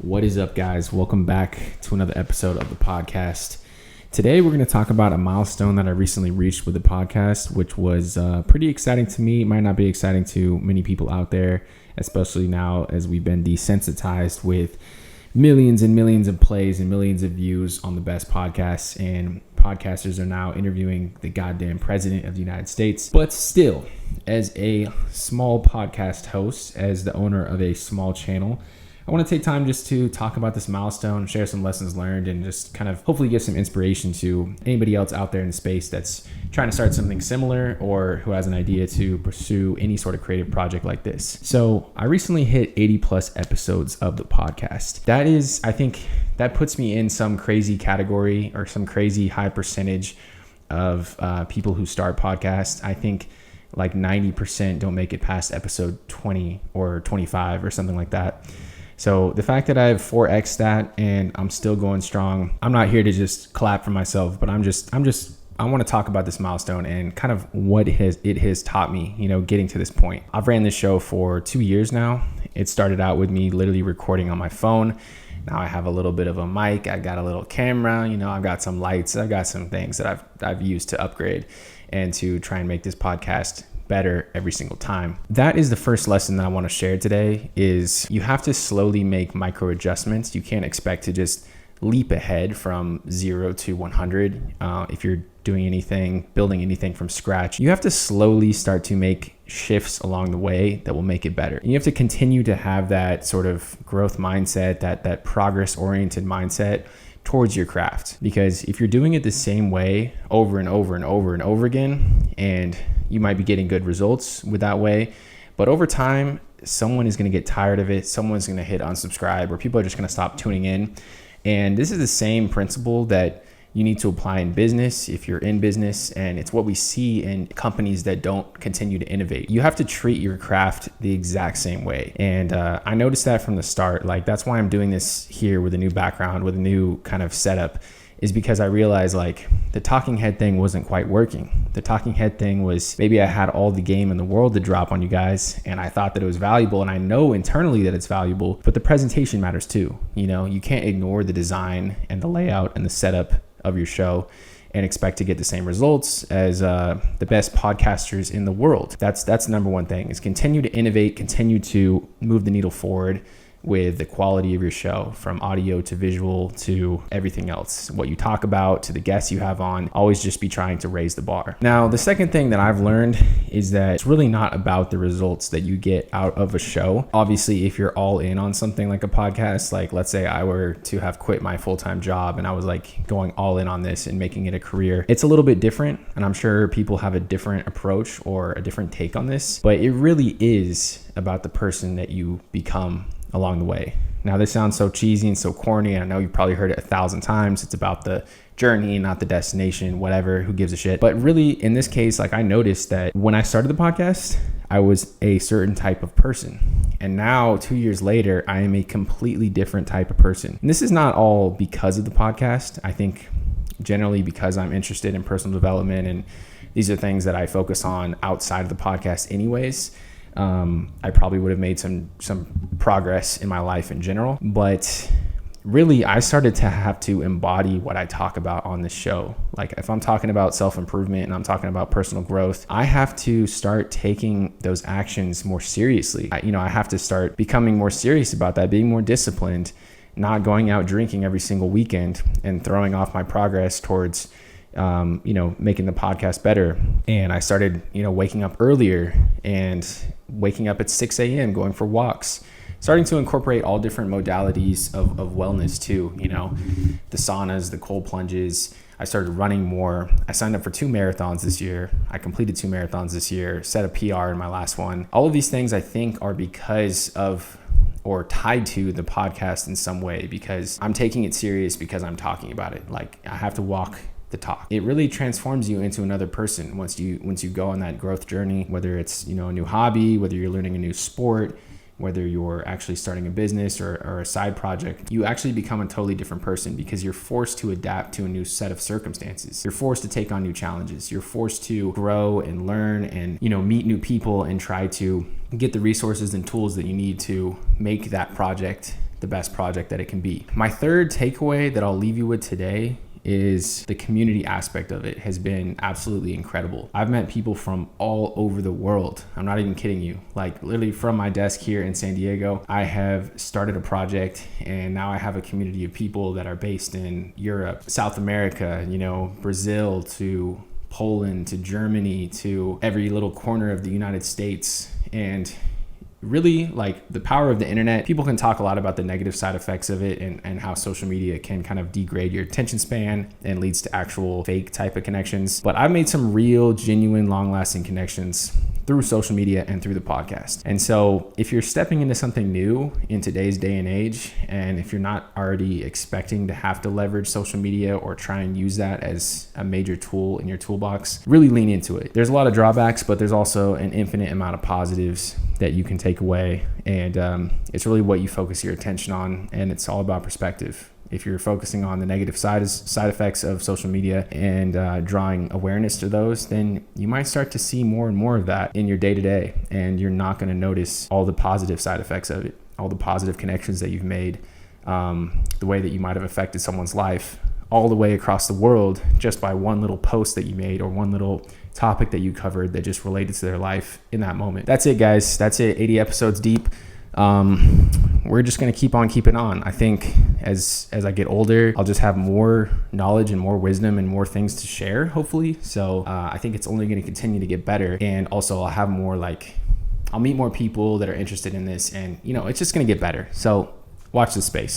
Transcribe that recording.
What is up, guys? Welcome back to another episode of the podcast. Today, we're going to talk about a milestone that I recently reached with the podcast, which was pretty exciting to me. It might not be exciting to many people out there, especially now as we've been desensitized with millions and millions of plays and millions of views on the best podcasts, and podcasters are now interviewing the goddamn president of the United States. But still, as a small podcast host, as the owner of a small channel, I want to take time just to talk about this milestone, share some lessons learned, and just kind of hopefully give some inspiration to anybody else out there in the space that's trying to start something similar or who has an idea to pursue any sort of creative project like this. So I recently hit 80 plus episodes of the podcast. That is, I think that puts me in some crazy category or some crazy high percentage of people who start podcasts. I think like 90% don't make it past episode 20 or 25 or something like that. So the fact that I have 4x that and I'm still going strong, I'm not here to just clap for myself, but I want to talk about this milestone and kind of what it has taught me, getting to this point. I've ran this show for 2 years now. It started out with me literally recording on my phone. Now I have a little bit of a mic. I got a little camera, I've got some lights. I've got some things that I've used to upgrade and to try and make this podcast better every single time. That is the first lesson that I want to share today, is you have to slowly make micro adjustments. You can't expect to just leap ahead from 0 to 100. If you're doing anything, building anything from scratch, you have to slowly start to make shifts along the way that will make it better. And you have to continue to have that sort of growth mindset, that progress oriented mindset towards your craft. Because if you're doing it the same way over and over and over and over again, and you might be getting good results with that way, but over time, someone is going to get tired of it. Someone's going to hit unsubscribe, or people are just going to stop tuning in. And this is the same principle that you need to apply in business if you're in business, and it's what we see in companies that don't continue to innovate. You have to treat your craft the exact same way. And I noticed that from the start. Like, that's why I'm doing this here with a new background, with a new kind of setup, is because I realized like the talking head thing wasn't quite working. The talking head thing was, maybe I had all the game in the world to drop on you guys, and I thought that it was valuable, and I know internally that it's valuable, but the presentation matters too. You can't ignore the design and the layout and the setup of your show and expect to get the same results as the best podcasters in the world. That's the number one thing, is continue to innovate, continue to move the needle forward with the quality of your show, from audio to visual to everything else, what you talk about to the guests you have on. Always just be trying to raise the bar. Now, the second thing that I've learned is that it's really not about the results that you get out of a show. Obviously, if you're all in on something like a podcast, like let's say I were to have quit my full-time job and I was like going all in on this and making it a career, it's a little bit different. And I'm sure people have a different approach or a different take on this, but it really is about the person that you become along the way. Now, this sounds so cheesy and so corny, and I know you've probably heard it 1,000 times. It's about the journey, not the destination, whatever, who gives a shit. But really, in this case, like, I noticed that when I started the podcast, I was a certain type of person. And now, 2 years later, I am a completely different type of person. And this is not all because of the podcast. I think generally because I'm interested in personal development, and these are things that I focus on outside of the podcast anyways. I probably would have made some progress in my life in general, but really I started to have to embody what I talk about on this show. Like, if I'm talking about self-improvement and I'm talking about personal growth, I have to start taking those actions more seriously. I have to start becoming more serious about that, being more disciplined, not going out drinking every single weekend and throwing off my progress towards making the podcast better. And I started, waking up earlier and waking up at 6 a.m., going for walks, starting to incorporate all different modalities of wellness too. The saunas, the cold plunges. I started running more. I signed up for 2 marathons this year. I completed 2 marathons this year, set a PR in my last one. All of these things I think are because of, or tied to, the podcast in some way, because I'm taking it serious, because I'm talking about it. Like, I have to walk the talk. It really transforms you into another person once you go on that growth journey, whether it's, a new hobby, whether you're learning a new sport, whether you're actually starting a business or a side project. You actually become a totally different person, because you're forced to adapt to a new set of circumstances. You're forced to take on new challenges. You're forced to grow and learn and, meet new people and try to get the resources and tools that you need to make that project the best project that it can be. My third takeaway that I'll leave you with today is the community aspect of it has been absolutely incredible. I've met people from all over the world. I'm not even kidding you. Like literally from my desk here in San Diego, I have started a project and now I have a community of people that are based in Europe, South America, Brazil to Poland to Germany to every little corner of the United States. And really, like, the power of the internet, people can talk a lot about the negative side effects of it and how social media can kind of degrade your attention span and leads to actual fake type of connections. But I've made some real, genuine, long-lasting connections through social media and through the podcast. And so if you're stepping into something new in today's day and age, and if you're not already expecting to have to leverage social media or try and use that as a major tool in your toolbox, really lean into it. There's a lot of drawbacks, but there's also an infinite amount of positives that you can take away. And it's really what you focus your attention on, and it's all about perspective. If you're focusing on the negative side effects of social media and drawing awareness to those, then you might start to see more and more of that in your day-to-day, and you're not going to notice all the positive side effects of it, all the positive connections that you've made, the way that you might have affected someone's life all the way across the world just by one little post that you made or one little topic that you covered that just related to their life in that moment. That's it, guys. That's it. 80 episodes deep. We're just going to keep on keeping on. I think as I get older, I'll just have more knowledge and more wisdom and more things to share, hopefully. So I think it's only going to continue to get better. And also I'll have more, I'll meet more people that are interested in this, and it's just going to get better. So watch this space.